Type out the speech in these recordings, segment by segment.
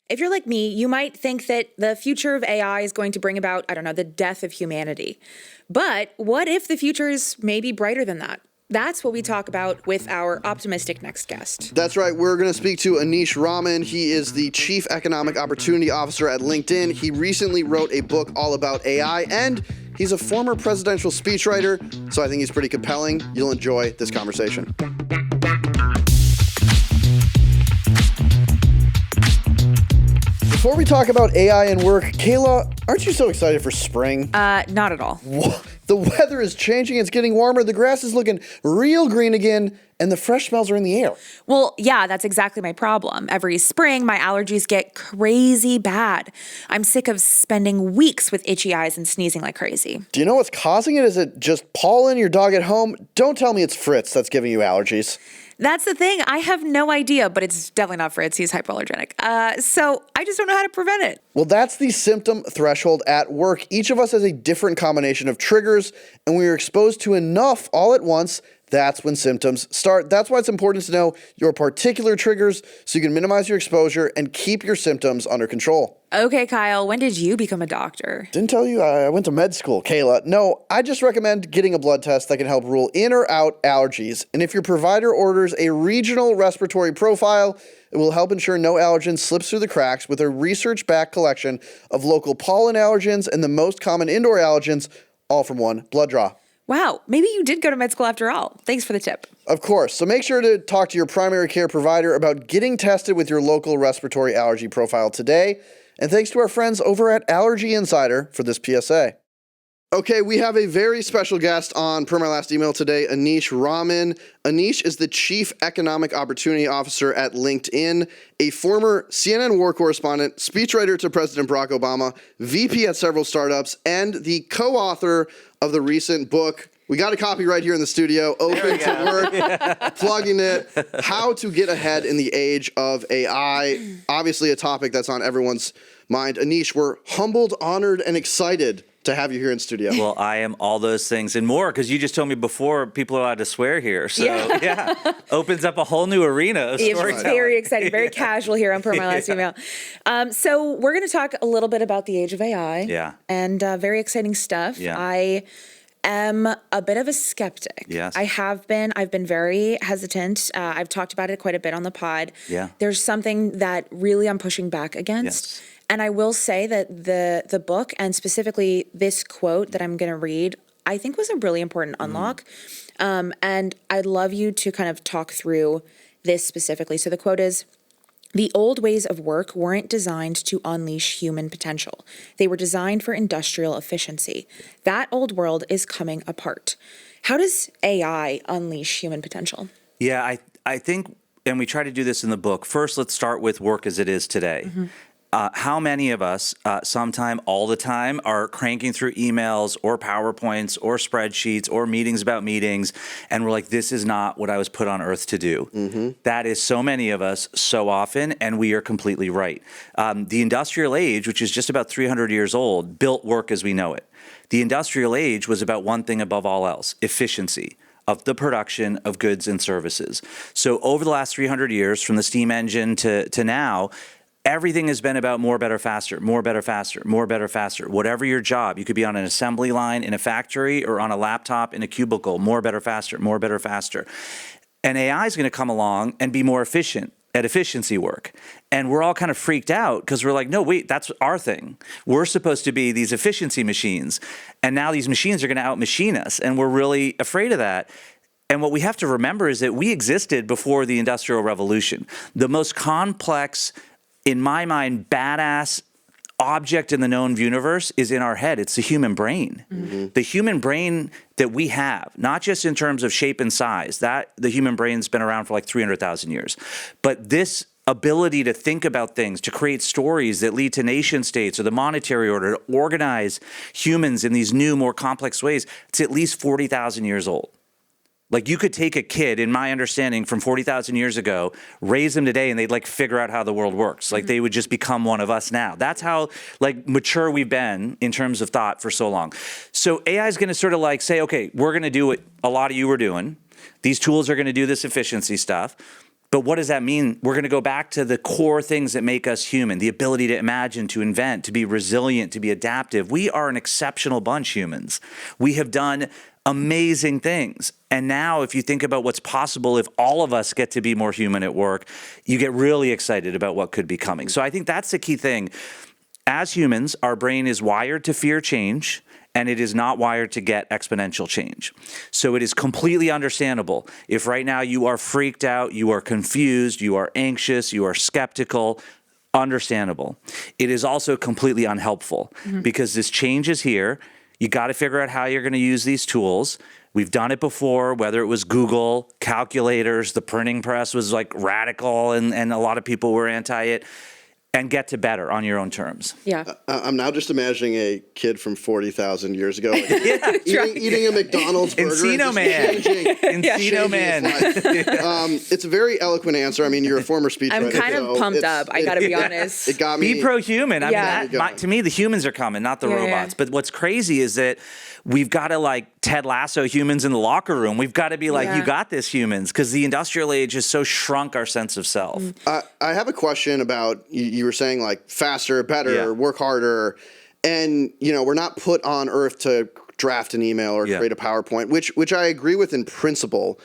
If you're like me, you might think that the future of AI is going to bring about, I don't know, the death of humanity. But what if the future is maybe brighter than that? That's what we talk about with our optimistic next guest. That's right. We're going to speak to Anish Raman. He is the Chief Economic Opportunity Officer at LinkedIn. He recently wrote a book all about AI, and he's a former presidential speechwriter, so I think he's pretty compelling. You'll enjoy this conversation. Before we talk about AI and work, Kayla, aren't you so excited for spring? Not at all. The weather is changing. It's getting warmer. The grass is looking real green again, and the fresh smells are in the air. Well, yeah, that's exactly my problem. Every spring, my allergies get crazy bad. I'm sick of spending weeks with itchy eyes and sneezing like crazy. Do you know what's causing it? Is it just pollen, your dog at home? Don't tell me it's Fritz that's giving you allergies. That's the thing. I have no idea, but it's definitely not Fritz. He's hypoallergenic. So I just don't know how to prevent it. Well, that's the symptom threshold at work. Each of us has a different combination of triggers, and when you're exposed to enough all at once, that's when symptoms start. That's why it's important to know your particular triggers so you can minimize your exposure and keep your symptoms under control. Okay, Kyle, when did you become a doctor? Didn't tell you I went to med school, Kayla. No, I just recommend getting a blood test that can help rule in or out allergies. And if your provider orders a regional respiratory profile, it will help ensure no allergen slips through the cracks with a research-backed collection of local pollen allergens and the most common indoor allergens, all from one blood draw. Wow, maybe you did go to med school after all. Thanks for the tip. Of course. So make sure to talk to your primary care provider about getting tested with your local respiratory allergy profile today. And thanks to our friends over at Allergy Insider for this PSA. Okay, we have a very special guest on Per My Last Email today, Anish Raman. Anish is the Chief Economic Opportunity Officer at LinkedIn, a former CNN war correspondent, speechwriter to President Barack Obama, VP at several startups, and the co-author of the recent book. We got a copy right here in the studio, Open to Work, plugging it, How to Get Ahead in the Age of AI. Obviously a topic that's on everyone's mind. Anish, we're humbled, honored, and excited to have you here in studio. Well, I am all those things and more, because you just told me before people are allowed to swear here. So, yeah, opens up a whole new arena of storytelling. Very exciting, very casual here on Per My Last Email. So we're going to talk a little bit about the age of AI. Yeah. And very exciting stuff. Yeah. I am a bit of a skeptic. Yes. I've been very hesitant. I've talked about it quite a bit on the pod. Yeah. There's something that really I'm pushing back against. Yes. And I will say that the book, and specifically this quote that I'm going to read, I think was a really important unlock. And I'd love you to kind of talk through this specifically. So the quote is, "The old ways of work weren't designed to unleash human potential. They were designed for industrial efficiency. That old world is coming apart." How does AI unleash human potential? Yeah, I think, and we try to do this in the book. First, let's start with work as it is today. Mm-hmm. How many of us, sometime, all the time, are cranking through emails or PowerPoints or spreadsheets or meetings about meetings, and we're like, this is not what I was put on earth to do? Mm-hmm. That is so many of us so often, and we are completely right. The industrial age, which is just about 300 years old, built work as we know it. The industrial age was about one thing above all else: efficiency of the production of goods and services. So over the last 300 years, from the steam engine to now, everything has been about more, better, faster, more, better, faster, more, better, faster. Whatever your job, you could be on an assembly line in a factory or on a laptop in a cubicle, more, better, faster, more, better, faster. And AI is going to come along and be more efficient at efficiency work. And we're all kind of freaked out because we're like, no, wait, that's our thing. We're supposed to be these efficiency machines. And now these machines are going to out-machine us. And we're really afraid of that. And what we have to remember is that we existed before the Industrial Revolution. The most complex, in my mind, badass object in the known universe is in our head. It's the human brain. Mm-hmm. The human brain that we have, not just in terms of shape and size, that the human brain's been around for like 300,000 years. But this ability to think about things, to create stories that lead to nation states or the monetary order, to organize humans in these new, more complex ways, it's at least 40,000 years old. Like, you could take a kid, in my understanding, from 40,000 years ago, raise them today, and they'd like figure out how the world works. Like, they would just become one of us now. That's how like mature we've been in terms of thought for so long. So AI is going to sort of like say, okay, we're going to do what a lot of you are doing. These tools are going to do this efficiency stuff. But what does that mean? We're going to go back to the core things that make us human, the ability to imagine, to invent, to be resilient, to be adaptive. We are an exceptional bunch, humans. We have done amazing things. And now if you think about what's possible if all of us get to be more human at work, you get really excited about what could be coming. So I think that's the key thing. As humans, our brain is wired to fear change, and it is not wired to get exponential change. So it is completely understandable if right now you are freaked out, you are confused, you are anxious, you are skeptical. Understandable. It is also completely unhelpful because this change is here. You got to figure out how you're going to use these tools. We've done it before, whether it was Google, calculators, the printing press was like radical and a lot of people were anti it. And get to better on your own terms. Yeah. I'm now just imagining a kid from 40,000 years ago eating a McDonald's burger. Encino Man. Encino Man. It's a very eloquent answer. I mean, you're a former speechwriter. I'm kind of pumped up. I got to be honest. It got me. Be pro-human. I Yeah. mean, to me, the humans are coming, not the robots. But what's crazy is that we've got to like Ted Lasso humans in the locker room. We've got to be like, you got this, humans, because the industrial age has so shrunk our sense of self. I have a question about, you were saying like faster, better, work harder. And, we're not put on earth to draft an email or create a PowerPoint, which I agree with in principle.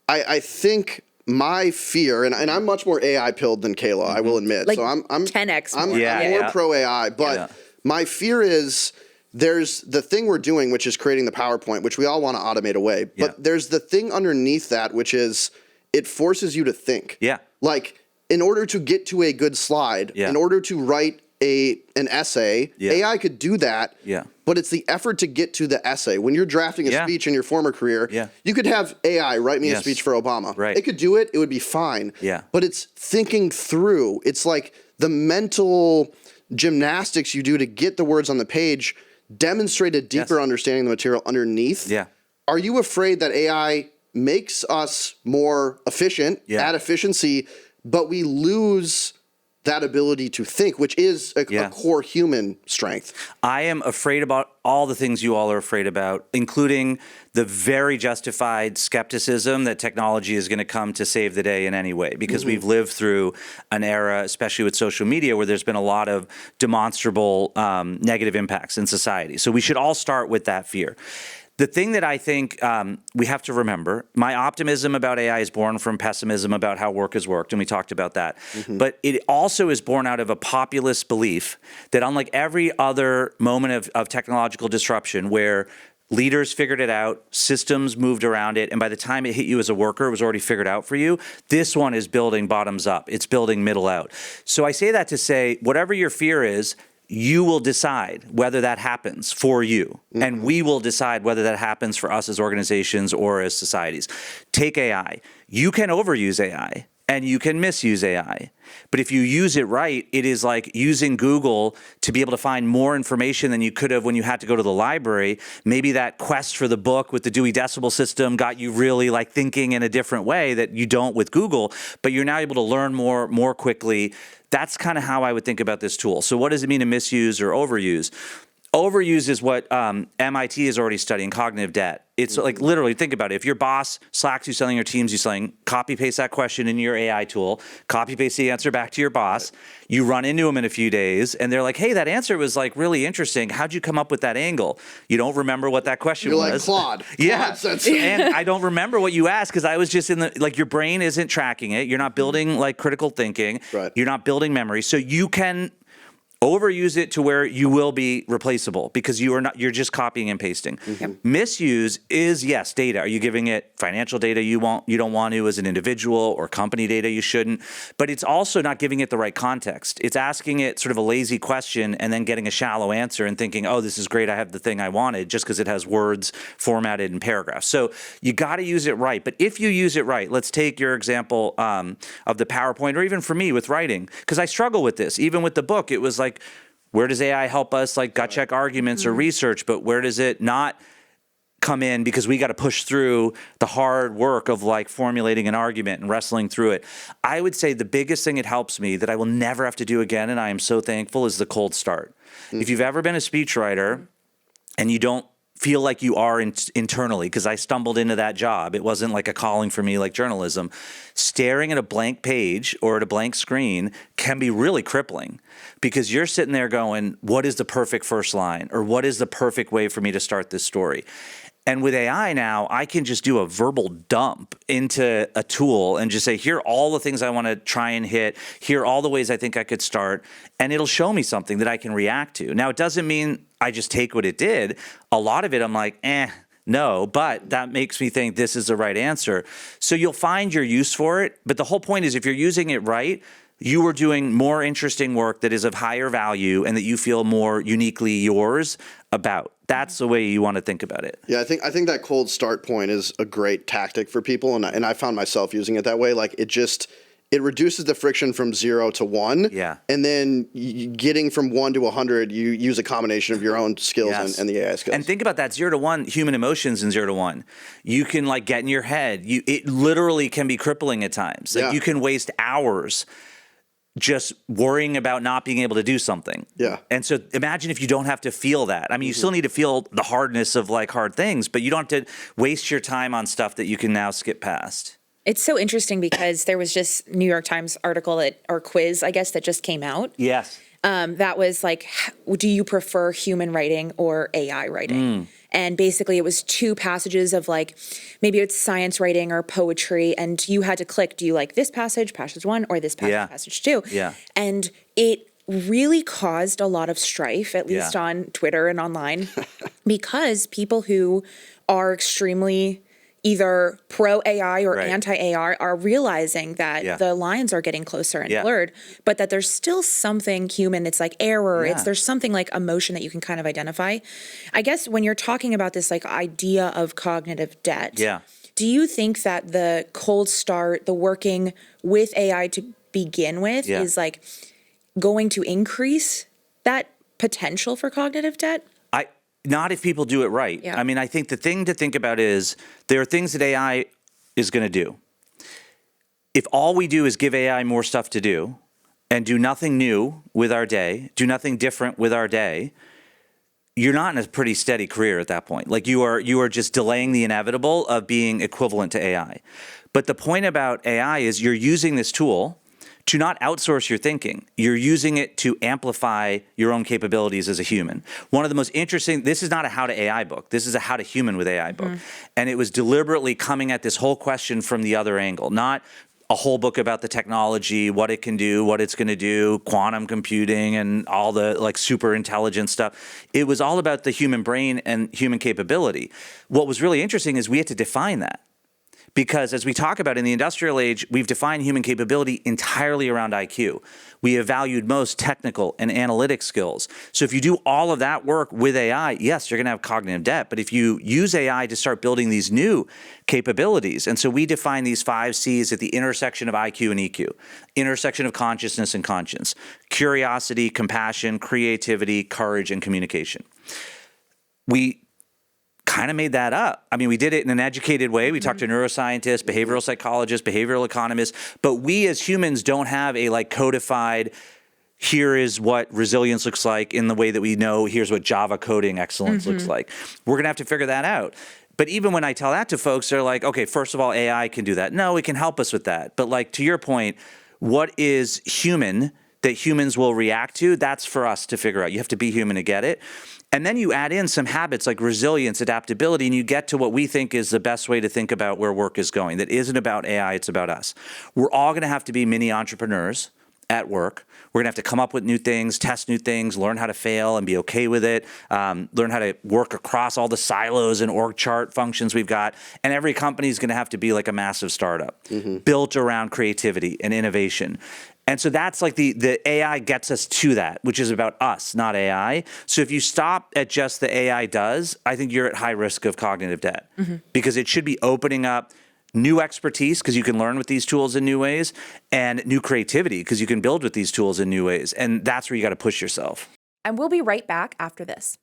I think my fear, and I'm much more AI pilled than Kayla, I will admit. Like so I'm 10x I'm more. more pro AI, but my fear is there's the thing we're doing, which is creating the PowerPoint, which we all want to automate away. But there's the thing underneath that, which is it forces you to think. Yeah. Like, in order to get to a good slide, in order to write an essay, AI could do that. Yeah. But it's the effort to get to the essay. When you're drafting a speech in your former career, you could have AI write me a speech for Obama. Right. It could do it. It would be fine. Yeah. But it's thinking through. It's like the mental gymnastics you do to get the words on the page demonstrate a deeper understanding of the material underneath. Yeah. Are you afraid that AI makes us more efficient at efficiency, but we lose that ability to think, which is a core human strength? I am afraid about all the things you all are afraid about, including the very justified skepticism that technology is going to come to save the day in any way, because we've lived through an era, especially with social media, where there's been a lot of demonstrable negative impacts in society. So we should all start with that fear. The thing that I think we have to remember, my optimism about AI is born from pessimism about how work has worked, and we talked about that. But it also is born out of a populist belief that unlike every other moment of technological disruption where leaders figured it out, systems moved around it, and by the time it hit you as a worker, it was already figured out for you. This one is building bottoms up. It's building middle out. So I say that to say, whatever your fear is, you will decide whether that happens for you. And we will decide whether that happens for us as organizations or as societies. Take AI. You can overuse AI and you can misuse AI. But if you use it right, it is like using Google to be able to find more information than you could have when you had to go to the library. Maybe that quest for the book with the Dewey Decimal System got you really like thinking in a different way that you don't with Google, but you're now able to learn more quickly. That's kind of how I would think about this tool. So what does it mean to misuse or overuse? Overuse is what MIT is already studying, cognitive debt. It's like literally, think about it. If your boss slacks you selling your teams, you selling, copy paste that question in your AI tool, copy paste the answer back to your boss. You run into them in a few days and they're like, hey, that answer was like really interesting. How'd you come up with that angle? You don't remember what that question was. You're like Claude. Yeah. And I don't remember what you asked because I was just in the, like your brain isn't tracking it. You're not building like critical thinking. Right. You're not building memory. So you can overuse it to where you will be replaceable because you're just copying and pasting. Misuse is, yes, data. Are you giving it financial data you don't want to as an individual, or company data you shouldn't? But it's also not giving it the right context. It's asking it sort of a lazy question and then getting a shallow answer and thinking, oh, this is great, I have the thing I wanted, just because it has words formatted in paragraphs. So you got to use it right. But if you use it right, let's take your example of the PowerPoint, or even for me with writing, because I struggle with this. Even with the book, it was like, where does AI help us like gut check arguments or research, but where does it not come in because we got to push through the hard work of like formulating an argument and wrestling through it? I would say the biggest thing it helps me that I will never have to do again, and I am so thankful, is the cold start. If you've ever been a speechwriter and you don't feel like you are internally, because I stumbled into that job. It wasn't like a calling for me like journalism. Staring at a blank page or at a blank screen can be really crippling, because you're sitting there going, what is the perfect first line? Or what is the perfect way for me to start this story? And with AI now, I can just do a verbal dump into a tool and just say, here are all the things I want to try and hit. Here are all the ways I think I could start. And it'll show me something that I can react to. Now, it doesn't mean I just take what it did. A lot of it, I'm like, no, but that makes me think this is the right answer. So you'll find your use for it. But the whole point is, if you're using it right, you are doing more interesting work that is of higher value and that you feel more uniquely yours about. That's the way you want to think about it. Yeah, I think that cold start point is a great tactic for people, and I found myself using it that way. Like it reduces the friction from 0 to 1. Yeah. And then getting from 1 to 100, you use a combination of your own skills Yes. and the AI skills. And think about that 0 to 1, human emotions in 0 to 1. You can like get in your head. It literally can be crippling at times. Like Yeah. you can waste hours just worrying about not being able to do something. Yeah. And so imagine if you don't have to feel that. I mean, you still need to feel the hardness of like hard things, but you don't have to waste your time on stuff that you can now skip past. It's so interesting because there was just New York Times article or quiz, I guess, that just came out. Yes. That was like, do you prefer human writing or AI writing? And basically it was 2 passages of like, maybe it's science writing or poetry, and you had to click, do you like this passage 1, or this passage, Yeah. passage 2? Yeah. And it really caused a lot of strife, at least Yeah. on Twitter and online, because people who are extremely either pro AI or Right. anti AI are realizing that Yeah. the lines are getting closer and Yeah. blurred, but that there's still something human. It's like error. Yeah. There's something like emotion that you can kind of identify. I guess when you're talking about this like idea of cognitive debt, Yeah. do you think that the cold start, the working with AI to begin with, Yeah. is like going to increase that potential for cognitive debt? Not if people do it right. Yeah. I mean, I think the thing to think about is there are things that AI is going to do. If all we do is give AI more stuff to do and do nothing new with our day, do nothing different with our day, you're not in a pretty steady career at that point. Like you are just delaying the inevitable of being equivalent to AI. But the point about AI is you're using this tool to not outsource your thinking. You're using it to amplify your own capabilities as a human. One of the most interesting, this is not a how to AI book. This is a how to human with AI book. And it was deliberately coming at this whole question from the other angle, not a whole book about the technology, what it can do, what it's going to do, quantum computing and all the like super intelligent stuff. It was all about the human brain and human capability. What was really interesting is we had to define that. Because as we talk about in the industrial age, we've defined human capability entirely around IQ. We have valued most technical and analytic skills. So if you do all of that work with AI, yes, you're going to have cognitive debt. But if you use AI to start building these new capabilities, and so we define these 5 C's at the intersection of IQ and EQ, intersection of consciousness and conscience, curiosity, compassion, creativity, courage, and communication. We kind of made that up. I mean, we did it in an educated way. We talked to neuroscientists, behavioral psychologists, behavioral economists, but we as humans don't have a like codified, here is what resilience looks like in the way that we know, here's what Java coding excellence looks like. We're going to have to figure that out. But even when I tell that to folks, they're like, okay, first of all, AI can do that. No, it can help us with that. But like to your point, what is human that humans will react to? That's for us to figure out. You have to be human to get it. And then you add in some habits like resilience, adaptability, and you get to what we think is the best way to think about where work is going. That isn't about AI, it's about us. We're all going to have to be mini entrepreneurs at work. We're going to have to come up with new things, test new things, learn how to fail and be okay with it, learn how to work across all the silos and org chart functions we've got. And every company is going to have to be like a massive startup built around creativity and innovation. And so that's like the AI gets us to that, which is about us, not AI. So if you stop at just the AI does, I think you're at high risk of cognitive debt because it should be opening up new expertise because you can learn with these tools in new ways and new creativity because you can build with these tools in new ways. And that's where you got to push yourself. And we'll be right back after this.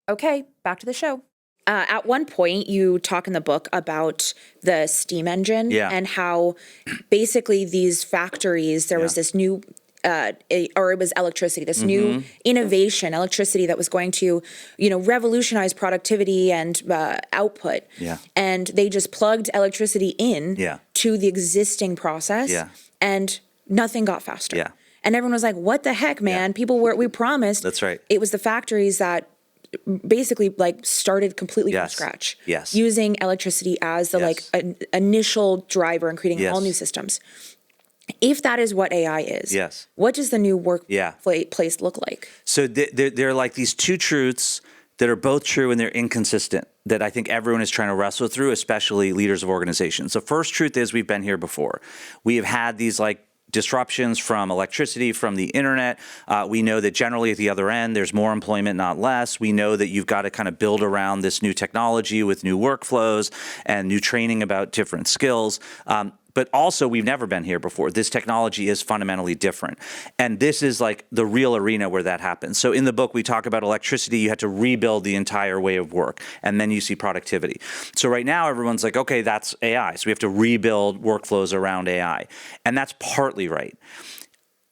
Okay, back to the show. At one point, you talk in the book about the steam engine Yeah. and how basically these factories, there was this new or it was electricity, this new innovation, electricity that was going to, revolutionize productivity and output. Yeah. And they just plugged electricity in Yeah. to the existing process, Yeah. and nothing got faster. Yeah. And everyone was like, "What the heck, man? We promised." That's right. It was the factories that basically like started completely Yes. from scratch. Yes. Using electricity as the like Yes. an initial driver and creating all Yes. new systems. If that is what AI is, Yes. what does the new Yeah. workplace look like? So they're like these two truths that are both true and they're inconsistent that I think everyone is trying to wrestle through, especially leaders of organizations. The first truth is we've been here before. We have had these like disruptions from electricity, from the internet. We know that generally at the other end, there's more employment, not less. We know that you've got to kind of build around this new technology with new workflows and new training about different skills. But also, we've never been here before. This technology is fundamentally different. And this is like the real arena where that happens. So in the book, we talk about electricity. You had to rebuild the entire way of work. And then you see productivity. So right now, everyone's like, okay, that's AI. So we have to rebuild workflows around AI. And that's partly right.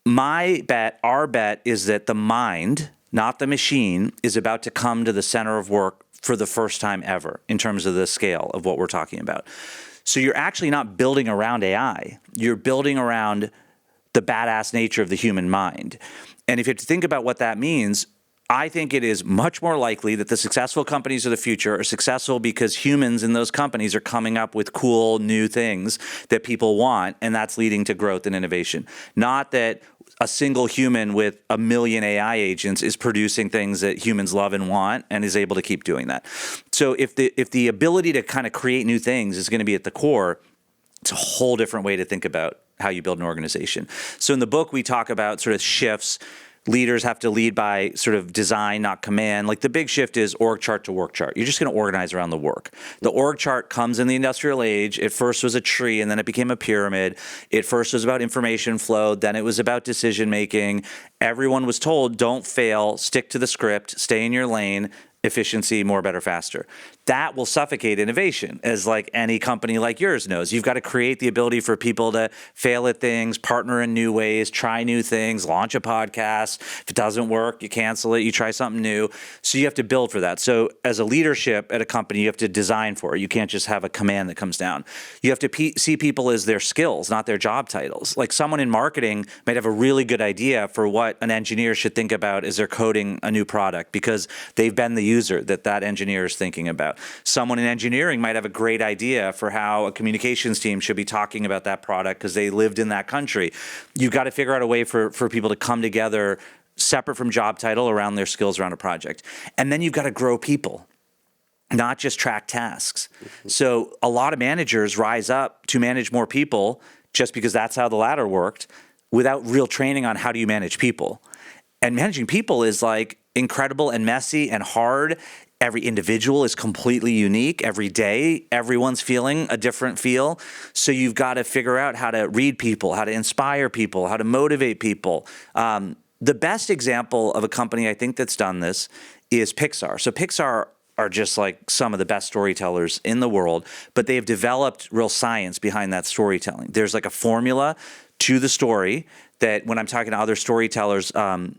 Our bet is that the mind, not the machine, is about to come to the center of work for the first time ever in terms of the scale of what we're talking about. So you're actually not building around AI. You're building around the badass nature of the human mind. And if you have to think about what that means, I think it is much more likely that the successful companies of the future are successful because humans in those companies are coming up with cool new things that people want, and that's leading to growth and innovation. Not that a single human with 1 million AI agents is producing things that humans love and want and is able to keep doing that. So if the ability to kind of create new things is going to be at the core, it's a whole different way to think about how you build an organization. So in the book, we talk about sort of shifts. Leaders have to lead by sort of design, not command. Like the big shift is org chart to work chart. You're just going to organize around the work. The org chart comes in the industrial age. It first was a tree and then it became a pyramid. It first was about information flow. Then it was about decision making. Everyone was told, don't fail, stick to the script, stay in your lane. Efficiency, more, better, faster. That will suffocate innovation, as like any company like yours knows. You've got to create the ability for people to fail at things, partner in new ways, try new things, launch a podcast. If it doesn't work, you cancel it, you try something new. So you have to build for that. So as a leadership at a company, you have to design for it. You can't just have a command that comes down. You have to see people as their skills, not their job titles. Like someone in marketing might have a really good idea for what an engineer should think about as they're coding a new product because they've been the user that engineer is thinking about. Someone in engineering might have a great idea for how a communications team should be talking about that product because they lived in that country. You've got to figure out a way for people to come together separate from job title around their skills around a project. And then you've got to grow people, not just track tasks. So a lot of managers rise up to manage more people just because that's how the ladder worked without real training on how do you manage people. And managing people is like incredible and messy and hard. Every individual is completely unique. Every day, everyone's feeling a different feel. So you've got to figure out how to read people, how to inspire people, how to motivate people. The best example of a company I think that's done this is Pixar. So Pixar are just like some of the best storytellers in the world, but they have developed real science behind that storytelling. There's like a formula to the story that when I'm talking to other storytellers,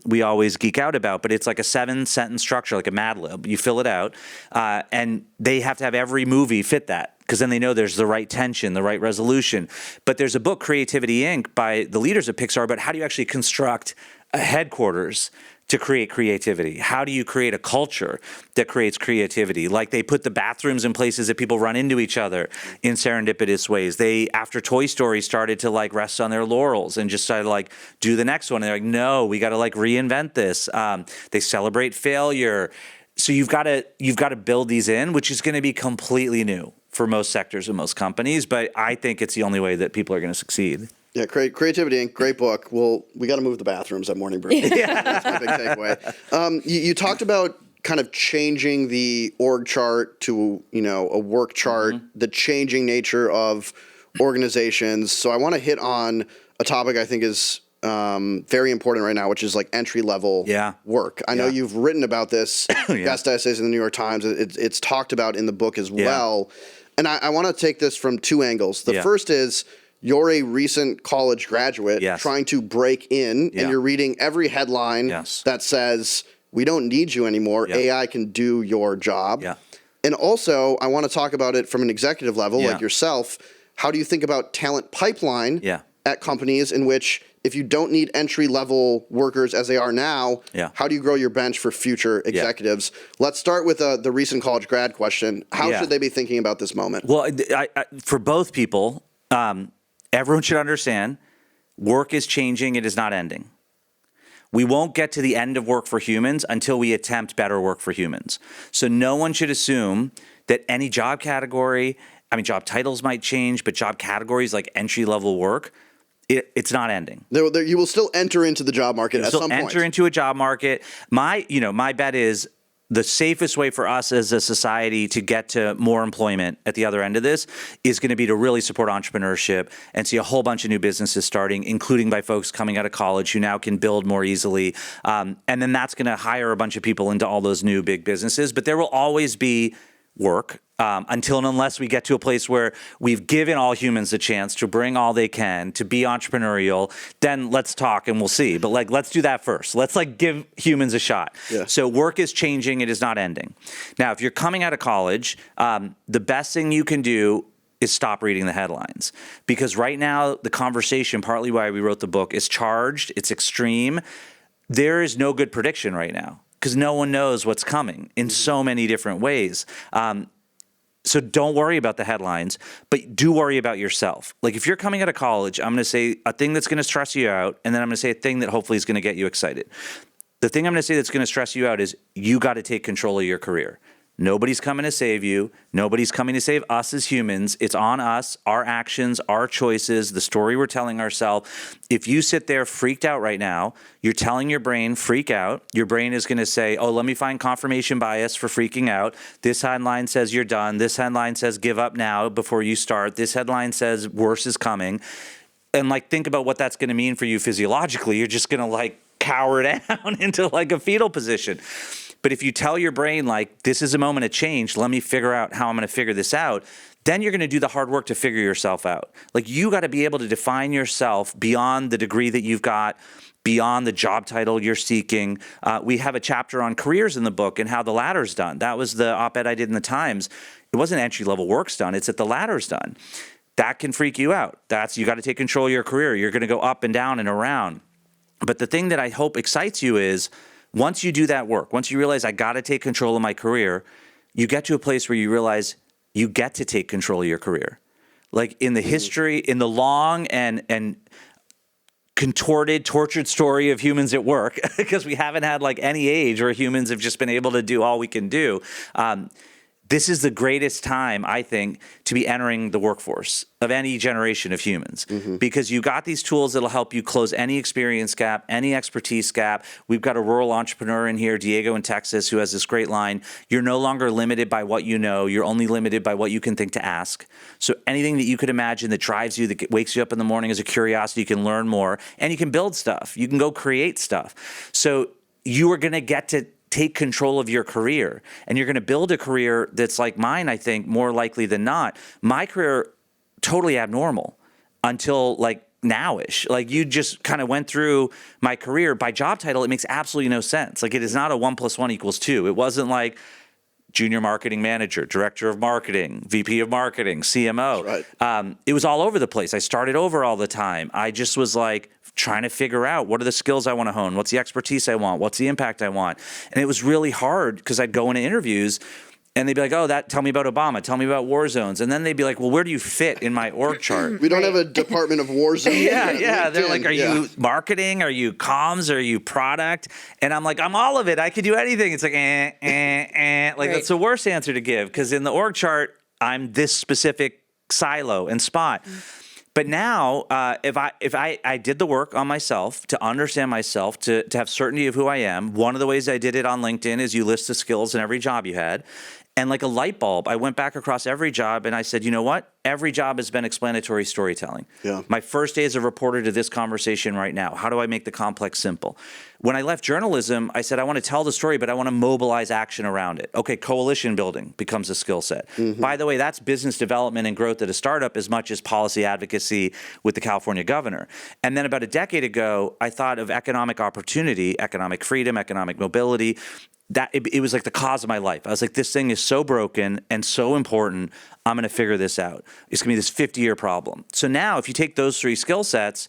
we always geek out about, but it's like a 7-sentence structure, like a Mad Lib. You fill it out, and they have to have every movie fit that because then they know there's the right tension, the right resolution. But there's a book, Creativity Inc., by the leaders of Pixar about how do you actually construct a headquarters to create creativity? How do you create a culture that creates creativity? Like they put the bathrooms in places that people run into each other in serendipitous ways. They, after Toy Story, started to like rest on their laurels and just started to like do the next one. And they're like, no, we got to like reinvent this. They celebrate failure. So you've got to build these in, which is going to be completely new for most sectors and most companies. But I think it's the only way that people are going to succeed. Yeah, Creativity Inc., great book. Well, we got to move the bathrooms at Morning Brew. That's my big takeaway. You talked about kind of changing the org chart to, a work chart, the changing nature of organizations. So I want to hit on a topic I think is very important right now, which is like entry-level work. I know you've written about this, best essays in the New York Times. It's talked about in the book as well. And I want to take this from two angles. The first is, you're a recent college graduate Yes. trying to break in, Yeah. and you're reading every headline Yes. that says, we don't need you anymore. Yeah. AI can do your job. Yeah. And also, I want to talk about it from an executive level, Yeah. like yourself. How do you think about talent pipeline Yeah. at companies in which, if you don't need entry-level workers as they are now, Yeah. how do you grow your bench for future executives? Let's start with the recent college grad question. How Yeah. should they be thinking about this moment? Well, for both people, everyone should understand work is changing. It is not ending. We won't get to the end of work for humans until we attempt better work for humans. So no one should assume that any job category, job titles might change, but job categories like entry-level work, it's not ending. You will still enter into the job market at So some enter point. into a job market. My bet is the safest way for us as a society to get to more employment at the other end of this is going to be to really support entrepreneurship and see a whole bunch of new businesses starting, including by folks coming out of college who now can build more easily. And then that's going to hire a bunch of people into all those new big businesses. But there will always be work until and unless we get to a place where we've given all humans a chance to bring all they can, to be entrepreneurial, then let's talk and we'll see. But let's do that first. Let's give humans a shot. Yeah. So work is changing. It is not ending. Now, if you're coming out of college, the best thing you can do is stop reading the headlines. Because right now, the conversation, partly why we wrote the book, is charged. It's extreme. There is no good prediction right now because no one knows what's coming in so many different ways. So don't worry about the headlines, but do worry about yourself. Like if you're coming out of college, I'm going to say a thing that's going to stress you out, and then I'm going to say a thing that hopefully is going to get you excited. The thing I'm going to say that's going to stress you out is you got to take control of your career. Nobody's coming to save you. Nobody's coming to save us as humans. It's on us, our actions, our choices, the story we're telling ourselves. If you sit there freaked out right now, you're telling your brain, freak out. Your brain is going to say, oh, let me find confirmation bias for freaking out. This headline says you're done. This headline says give up now before you start. This headline says worse is coming. And think about what that's going to mean for you physiologically. You're just going to cower down into a fetal position. But if you tell your brain, this is a moment of change, let me figure out how I'm going to figure this out, then you're going to do the hard work to figure yourself out. You got to be able to define yourself beyond the degree that you've got, beyond the job title you're seeking. We have a chapter on careers in the book and how the ladder's done. That was the op-ed I did in the Times. It wasn't entry-level work's done. It's that the ladder's done. That can freak you out. You got to take control of your career. You're going to go up and down and around. But the thing that I hope excites you is once you do that work, once you realize I got to take control of my career, you get to a place where you realize you get to take control of your career. In the history, in the long and contorted, tortured story of humans at work, because we haven't had any age where humans have just been able to do all we can do. This is the greatest time, I think, to be entering the workforce of any generation of humans because you got these tools that'll help you close any experience gap, any expertise gap. We've got a rural entrepreneur in here, Diego in Texas, who has this great line. You're no longer limited by what you know. You're only limited by what you can think to ask. So anything that you could imagine that drives you, that wakes you up in the morning as a curiosity, you can learn more and you can build stuff. You can go create stuff. So you are going to get to take control of your career and you're going to build a career that's like mine, I think, more likely than not. My career, totally abnormal until nowish. You just kind of went through my career by job title. It makes absolutely no sense. It is not a 1 + 1 = 2. It wasn't junior marketing manager, director of marketing, VP of marketing, CMO. Right. It was all over the place. I started over all the time. I just was trying to figure out what are the skills I want to hone, what's the expertise I want, what's the impact I want. And it was really hard because I'd go into interviews and they'd be like, oh, tell me about Obama, tell me about war zones. And then they'd be like, well, where do you fit in my org chart? We don't have a Department of War Zones. Yeah. They're like, are Yeah. you marketing? Are you comms? Are you product? And I'm like, I'm all of it. I could do anything. It's that's the worst answer to give because in the org chart, I'm this specific silo and spot. But now, if I did the work on myself to understand myself, to have certainty of who I am, one of the ways I did it on LinkedIn is you list the skills in every job you had. And like a light bulb, I went back across every job and I said, you know what? Every job has been explanatory storytelling. Yeah. My first day as a reporter to this conversation right now. How do I make the complex simple? When I left journalism, I said, I want to tell the story, but I want to mobilize action around it. Okay, coalition building becomes a skill set. By the way, that's business development and growth at a startup as much as policy advocacy with the California governor. And then about a decade ago, I thought of economic opportunity, economic freedom, economic mobility. That it was like the cause of my life. I was like, this thing is so broken and so important. I'm going to figure this out. It's going to be this 50-year problem. So now if you take those three skill sets,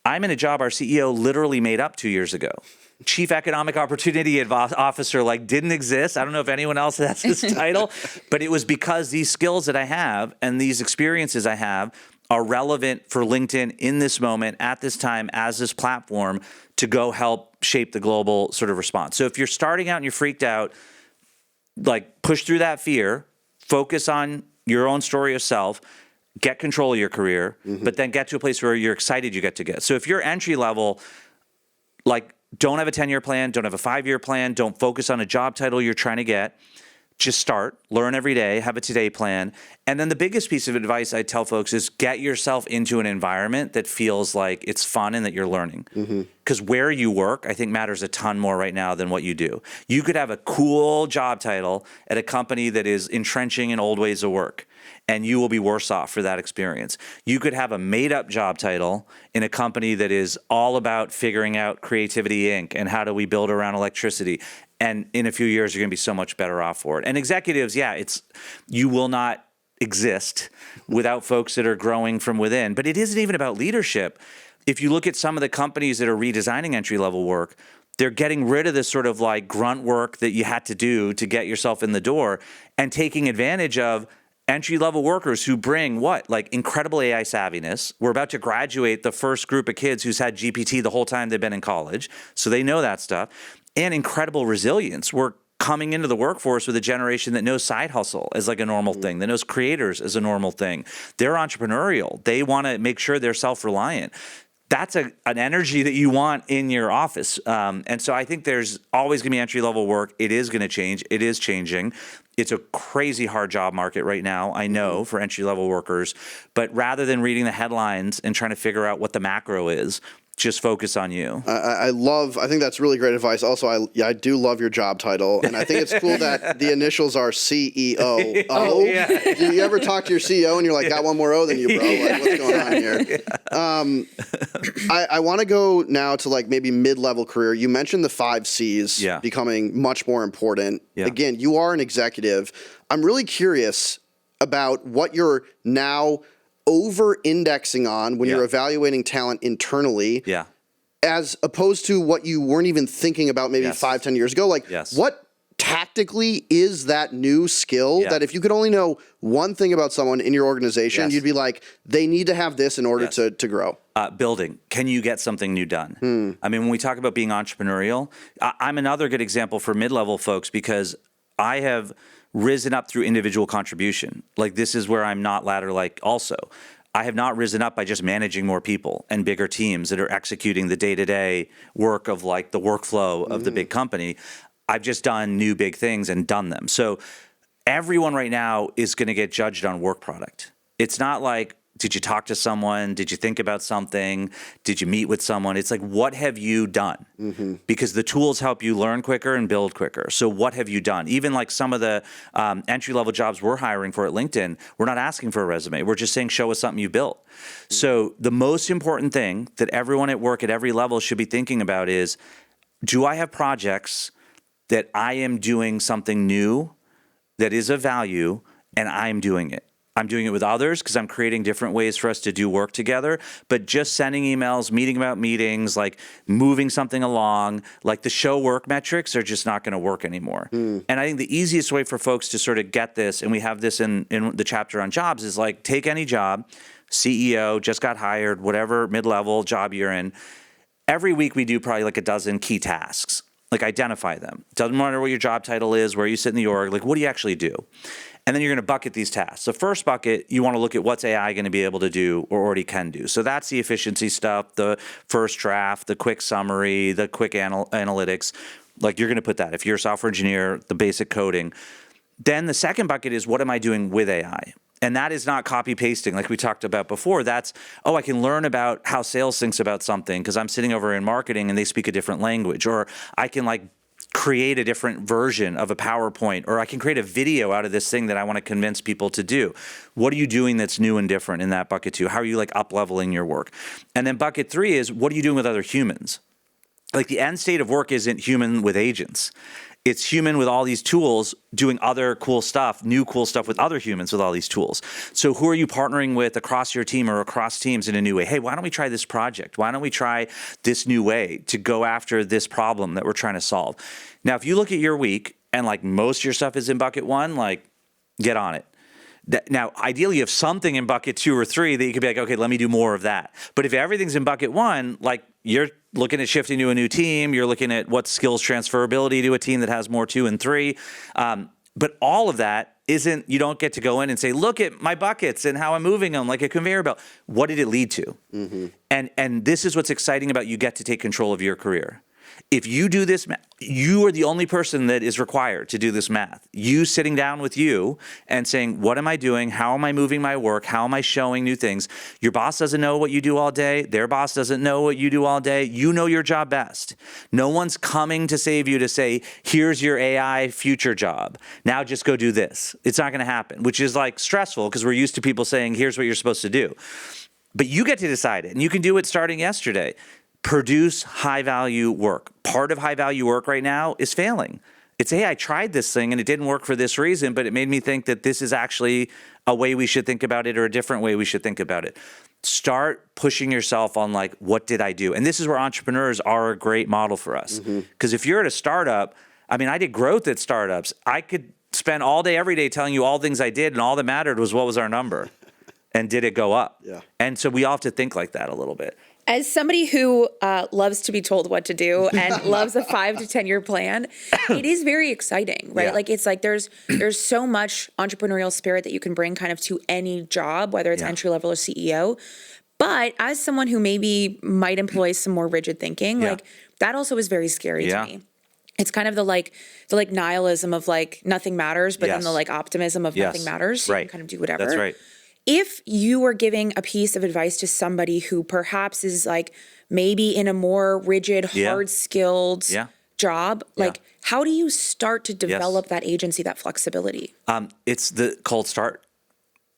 I'm in a job our CEO literally made up 2 years ago. Chief Economic Opportunity Officer didn't exist. I don't know if anyone else has this title, but it was because these skills that I have and these experiences I have are relevant for LinkedIn in this moment, at this time, as this platform to go help shape the global sort of response. So if you're starting out and you're freaked out, push through that fear, focus on your own story of self, get control of your career, but then get to a place where you're excited you get to get. So if you're entry level, don't have a 10-year plan, don't have a 5-year plan, don't focus on a job title you're trying to get. Just start, learn every day, have a today plan. And then the biggest piece of advice I tell folks is get yourself into an environment that feels like it's fun and that you're learning. Because where you work, I think, matters a ton more right now than what you do. You could have a cool job title at a company that is entrenching in old ways of work, and you will be worse off for that experience. You could have a made-up job title in a company that is all about figuring out Creativity Inc. and how do we build around electricity. And in a few years, you're going to be so much better off for it. And executives, you will not exist without folks that are growing from within. But it isn't even about leadership. If you look at some of the companies that are redesigning entry-level work, they're getting rid of this sort of grunt work that you had to do to get yourself in the door and taking advantage of entry-level workers who bring incredible AI savviness. We're about to graduate the first group of kids who's had GPT the whole time they've been in college, so they know that stuff, and incredible resilience. We're coming into the workforce with a generation that knows side hustle as a normal thing, that knows creators as a normal thing. They're entrepreneurial. They want to make sure they're self-reliant. That's an energy that you want in your office. And so I think there's always going to be entry-level work. It is going to change. It is changing. It's a crazy hard job market right now, I know, for entry-level workers. But rather than reading the headlines and trying to figure out what the macro is, just focus on you. I think that's really great advice. Also, I do love your job title. And I think it's cool that the initials are CEO. Oh, yeah. Do you ever talk to your CEO and you're like, got one more O than you, bro? What's going on here? I want to go now to maybe mid-level career. You mentioned the 5 C's becoming much more important. Yeah. Again, you are an executive. I'm really curious about what you're now over-indexing on when you're evaluating talent internally, as opposed to what you weren't even thinking about maybe 5-10 years ago. What tactically is that new skill that if you could only know one thing about someone in your organization, you'd be like, they need to have this in order to grow? Building. Can you get something new done? I mean, when we talk about being entrepreneurial, I'm another good example for mid-level folks because I have risen up through individual contribution. This is where I'm not ladder-like also. I have not risen up by just managing more people and bigger teams that are executing the day-to-day work of the workflow of the big company. I've just done new big things and done them. So everyone right now is going to get judged on work product. It's not did you talk to someone? Did you think about something? Did you meet with someone? It's what have you done? Because the tools help you learn quicker and build quicker. So what have you done? Even some of the entry-level jobs we're hiring for at LinkedIn, we're not asking for a resume. We're just saying, show us something you built. So the most important thing that everyone at work at every level should be thinking about is, do I have projects that I am doing something new that is of value and I'm doing it? I'm doing it with others because I'm creating different ways for us to do work together. But just sending emails, meeting about meetings, moving something along, the show work metrics are just not going to work anymore. And I think the easiest way for folks to sort of get this, and we have this in the chapter on jobs, is take any job, CEO, just got hired, whatever mid-level job you're in. Every week we do probably a dozen key tasks. Identify them. Doesn't matter what your job title is, where you sit in the org, what do you actually do? And then you're going to bucket these tasks. The first bucket, you want to look at what's AI going to be able to do or already can do. So that's the efficiency stuff, the first draft, the quick summary, the quick analytics. You're going to put that. If you're a software engineer, the basic coding. Then the second bucket is, what am I doing with AI? And that is not copy pasting like we talked about before. That's, I can learn about how sales thinks about something because I'm sitting over in marketing and they speak a different language. Or I can like create a different version of a PowerPoint, or I can create a video out of this thing that I want to convince people to do. What are you doing that's new and different in that bucket two? How are you like up-leveling your work? And then bucket three is, what are you doing with other humans? Like the end state of work isn't human with agents. It's human with all these tools doing other cool stuff, new cool stuff with other humans with all these tools. So who are you partnering with across your team or across teams in a new way? Hey, why don't we try this project? Why don't we try this new way to go after this problem that we're trying to solve? Now, if you look at your week and like most of your stuff is in bucket one, like get on it. Now, ideally, you have something in bucket two or three that you could be like, okay, let me do more of that. But if everything's in bucket one, like you're looking at shifting to a new team, you're looking at what skills transferability to a team that has more 2 and 3. But all of that isn't, you don't get to go in and say, look at my buckets and how I'm moving them like a conveyor belt. What did it lead to? Mm-hmm. And this is what's exciting about you get to take control of your career. If you do this, you are the only person that is required to do this math. You sitting down with you and saying, what am I doing? How am I moving my work? How am I showing new things? Your boss doesn't know what you do all day. Their boss doesn't know what you do all day. You know your job best. No one's coming to save you to say, here's your AI future job. Now just go do this. It's not going to happen, which is like stressful because we're used to people saying, here's what you're supposed to do. But you get to decide it, and you can do it starting yesterday. Produce high-value work. Part of high-value work right now is failing. It's, hey, I tried this thing and it didn't work for this reason, but it made me think that this is actually a way we should think about it or a different way we should think about it. Start pushing yourself on like, what did I do? And this is where entrepreneurs are a great model for us. Because if you're at a startup, I mean, I did growth at startups. I could spend all day, every day telling you all things I did, and all that mattered was what was our number and did it go up? Yeah. And so we all have to think like that a little bit. As somebody who loves to be told what to do and loves a 5 to 10 year plan, it is very exciting, right? Yeah. Like it's like there's so much entrepreneurial spirit that you can bring kind of to any job, whether it's entry level or CEO. But as someone who maybe might employ some more rigid thinking, like that also is very scary to me. It's kind of the nihilism of like nothing matters, but then the like optimism of nothing matters. So you can kind of do whatever. That's right. If you were giving a piece of advice to somebody who perhaps is like maybe in a more rigid, hard-skilled job, like how do you start to develop that agency, that flexibility? It's the cold start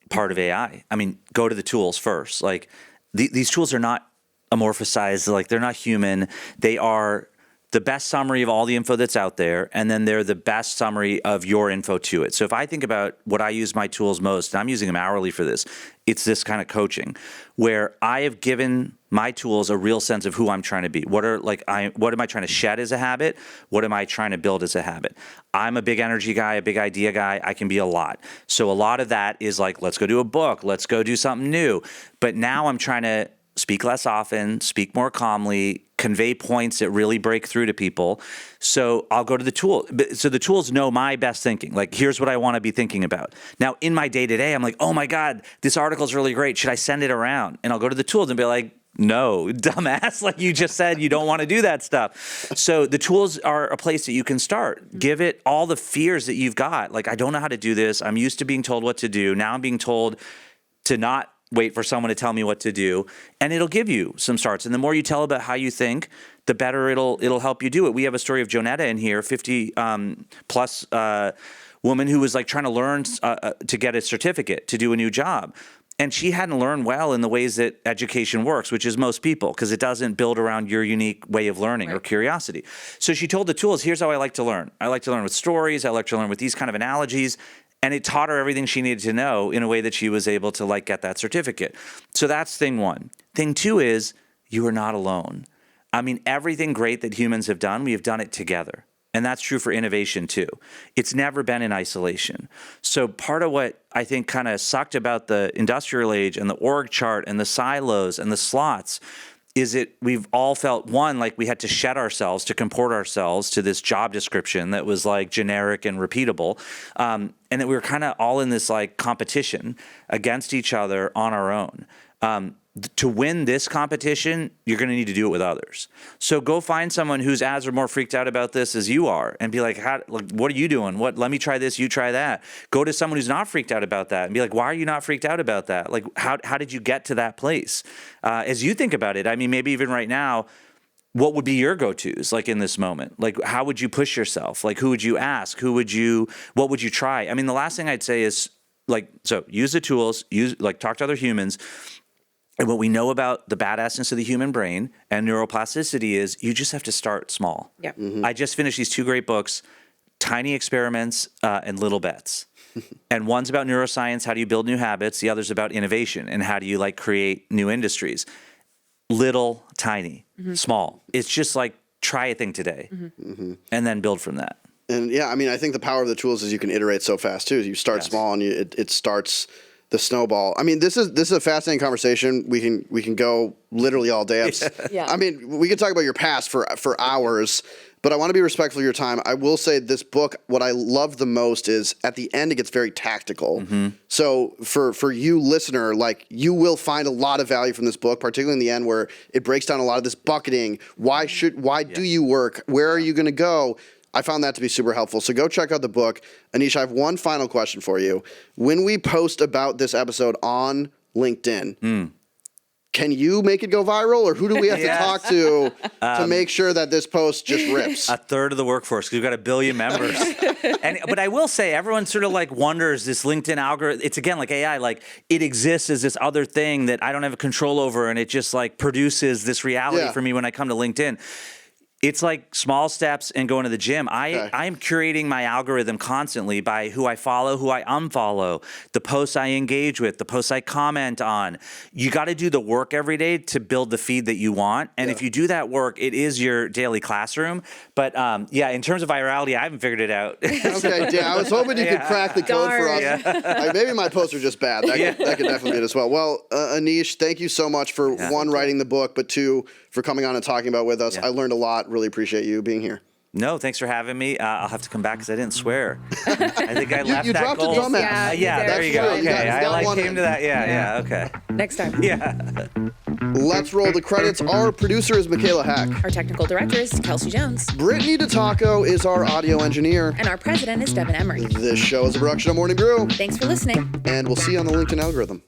part of AI. I mean, go to the tools first. Like these tools are not amorphosized, like they're not human. They are the best summary of all the info that's out there, and then they're the best summary of your info to it. So if I think about what I use my tools most, and I'm using them hourly for this, it's this kind of coaching where I have given my tools a real sense of who I'm trying to be. What am I trying to shed as a habit? What am I trying to build as a habit? I'm a big energy guy, a big idea guy. I can be a lot. So a lot of that is like, let's go do a book. Let's go do something new. But now I'm trying to speak less often, speak more calmly, convey points that really break through to people. So I'll go to the tool. So the tools know my best thinking. Like, here's what I want to be thinking about. Now, in my day-to-day, I'm like, oh my God, this article is really great. Should I send it around? And I'll go to the tools and be like, no, dumbass, like you just said, you don't want to do that stuff. So the tools are a place that you can start. Give it all the fears that you've got. Like, I don't know how to do this. I'm used to being told what to do. Now I'm being told to not wait for someone to tell me what to do, and it'll give you some starts. And the more you tell about how you think, the better it'll help you do it. We have a story of Jonetta in here, 50 plus woman who was like trying to learn to get a certificate to do a new job. And she hadn't learned well in the ways that education works, which is most people, because it doesn't build around your unique way of learning or curiosity. So she told the tools, here's how I like to learn. I like to learn with stories. I like to learn with these kind of analogies. And it taught her everything she needed to know in a way that she was able to like get that certificate. So that's thing one. Thing two is you are not alone. I mean, everything great that humans have done, we have done it together. And that's true for innovation too. It's never been in isolation. So part of what I think kind of sucked about the industrial age and the org chart and the silos and the slots is we've all felt, one, like we had to shed ourselves to comport ourselves to this job description that was like generic and repeatable. And that we were kind of all in this like competition against each other on our own. To win this competition, you're going to need to do it with others. So go find someone whose ads are more freaked out about this as you are and be like, what are you doing? Let me try this, you try that. Go to someone who's not freaked out about that and be like, why are you not freaked out about that? Like, how did you get to that place? As you think about it, I mean, maybe even right now, what would be your go-tos like in this moment? Like, how would you push yourself? Like, who would you ask? What would you try? I mean, the last thing I'd say is use the tools, talk to other humans. And what we know about the badassness of the human brain and neuroplasticity is you just have to start small. Yeah. I just finished these 2 great books, Tiny Experiments and Little Bets. And one's about neuroscience, how do you build new habits? The other's about innovation and how do you create new industries. Little, tiny, small. It's just try a thing today and then build from that. And yeah, I mean, I think the power of the tools is you can iterate so fast too. You start small and it starts the snowball. I mean, this is a fascinating conversation. We can go literally all day. Yeah. I mean, we could talk about your past for hours, but I want to be respectful of your time. I will say this book, what I love the most is at the end it gets very tactical. So for you listener, you will find a lot of value from this book, particularly in the end where it breaks down a lot of this bucketing. Why do you work? Where are you going to go? I found that to be super helpful. So go check out the book. Anish, I have one final question for you. When we post about this episode on LinkedIn, can you make it go viral, or who do we have to talk to make sure that this post just rips? A third of the workforce, because we've got 1 billion members. But I will say, everyone sort of wonders this LinkedIn algorithm. It's again like AI, it exists as this other thing that I don't have control over, and it just produces this reality for me when I come to LinkedIn. It's small steps and going to the gym. I'm curating my algorithm constantly by who I follow, who I unfollow, the posts I engage with, the posts I comment on. You got to do the work every day to build the feed that you want. And if you do that work, it is your daily classroom. But in terms of virality, I haven't figured it out. Okay, I was hoping you could crack the code for us. Maybe my posts are just bad. That could definitely be it as well. Well, Anish, thank you so much for one, writing the book, but two, for coming on and talking about it with us. I learned a lot. Really appreciate you being here. No, thanks for having me. I'll have to come back because I didn't swear. I think I left you that dropped goal. a dumbass. There you go. true. Okay, You got came to that. Yeah, okay. Next time. Yeah. Let's roll the credits. Our producer is Michaela Hack. Our technical director is Kelsey Jones. Brittany DeTaco is our audio engineer. And our president is Devin Emery. This show is a production of Morning Brew. Thanks for listening. And we'll see you on the LinkedIn algorithm.